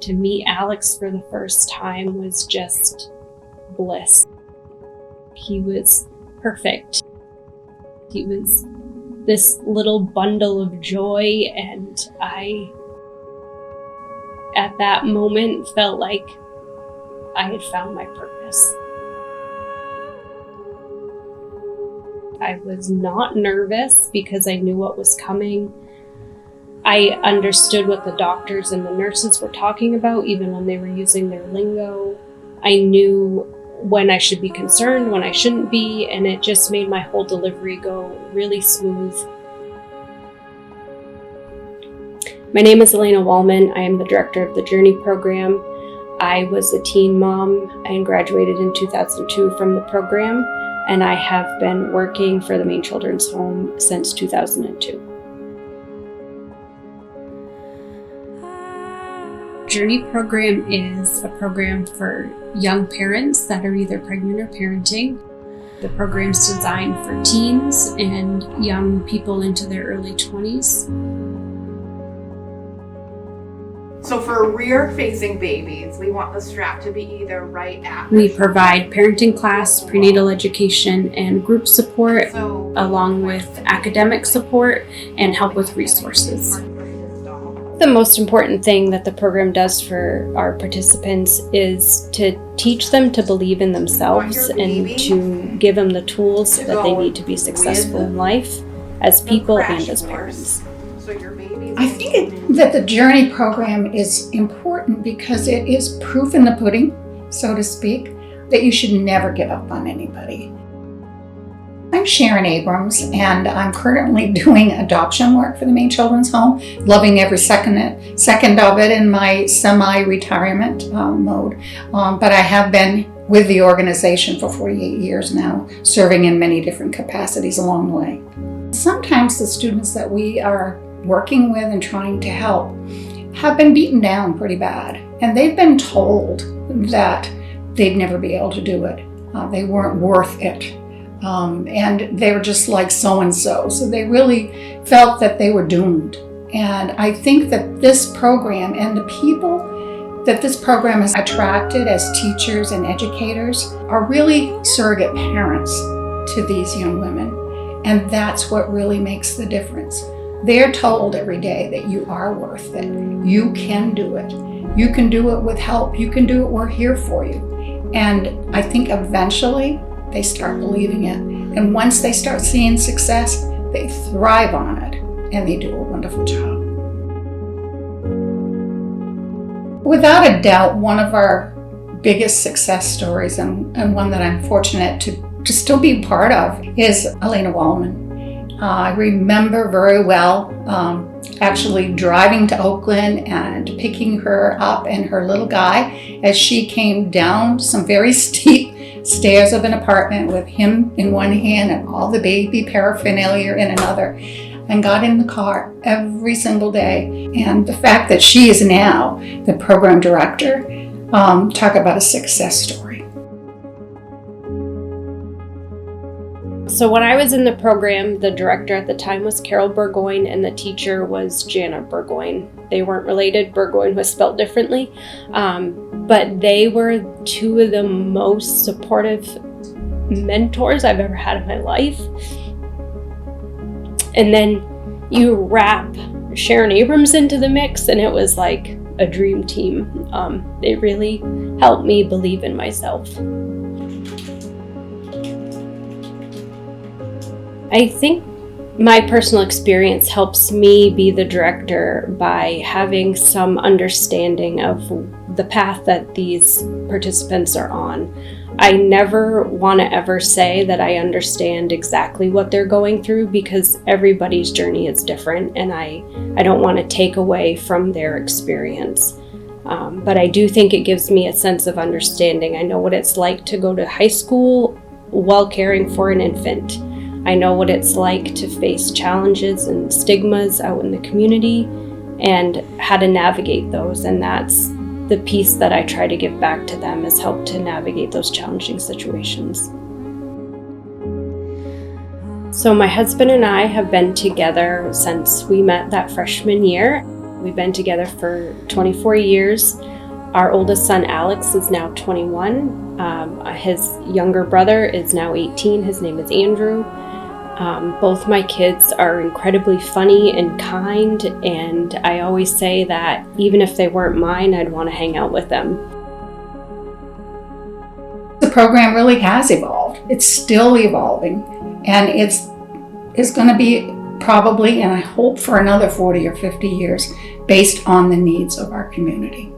To meet Alex for the first time was just bliss. He was perfect. He was this little bundle of joy, and I, at that moment, felt like I had found my purpose. I was not nervous because I knew what was coming. I understood what the doctors and the nurses were talking about, even when they were using their lingo. I knew when I should be concerned, when I shouldn't be, and it just made my whole delivery go really smooth. My name is Alaina Wolman. I am the director of the Journey program. I was a teen mom and graduated in 2002 from the program, and I have been working for the Maine Children's Home since 2002. Journey program is a program for young parents that are either pregnant or parenting. The program's designed for teens and young people into their early 20s. So for rear-facing babies, we want the strap to be either right at... We provide parenting class, prenatal education, and group support, along with academic support and help with resources. The most important thing that the program does for our participants is to teach them to believe in themselves and to give them the tools that they need to be successful in life as people and as parents. I think that the Journey program is important because it is proof in the pudding, so to speak, that you should never give up on anybody. I'm Sharon Abrams, and I'm currently doing adoption work for the Maine Children's Home, loving every second of it in my semi-retirement mode. But I have been with the organization for 48 years now, serving in many different capacities along the way. Sometimes the students that we are working with and trying to help have been beaten down pretty bad, and they've been told that they'd never be able to do it. They weren't worth it. And they were just like so-and-so. So they really felt that they were doomed. And I think that this program and the people that this program has attracted as teachers and educators are really surrogate parents to these young women. And that's what really makes the difference. They're told every day that you are worth it. You can do it. You can do it with help. You can do it. We're here for you. And I think eventually they start believing it. And once they start seeing success, they thrive on it, and they do a wonderful job. Without a doubt, one of our biggest success stories, and one that I'm fortunate to still be part of, is Alaina Wolman. I remember very well actually driving to Oakland and picking her up and her little guy as she came down some very steep stairs of an apartment with him in one hand and all the baby paraphernalia in another, and got in the car every single day. And the fact that she is now the program director, talk about a success story. So when I was in the program, the director at the time was Carol Burgoyne and the teacher was Jana Burgoyne. They weren't related. Burgoyne was spelled differently. But they were two of the most supportive mentors I've ever had in my life. And then you wrap Sharon Abrams into the mix, and it was like a dream team. They really helped me believe in myself. I think my personal experience helps me be the director by having some understanding of the path that these participants are on. I never want to ever say that I understand exactly what they're going through, because everybody's journey is different, and I don't want to take away from their experience. But I do think it gives me a sense of understanding. I know what it's like to go to high school while caring for an infant. I know what it's like to face challenges and stigmas out in the community and how to navigate those. And that's the piece that I try to give back to them, is help to navigate those challenging situations. So my husband and I have been together since we met that freshman year. We've been together for 24 years. Our oldest son, Alex, is now 21. His younger brother is now 18. His name is Andrew. Both my kids are incredibly funny and kind, and I always say that even if they weren't mine, I'd want to hang out with them. The program really has evolved. It's still evolving, and it's going to be probably, and I hope for another 40 or 50 years, based on the needs of our community.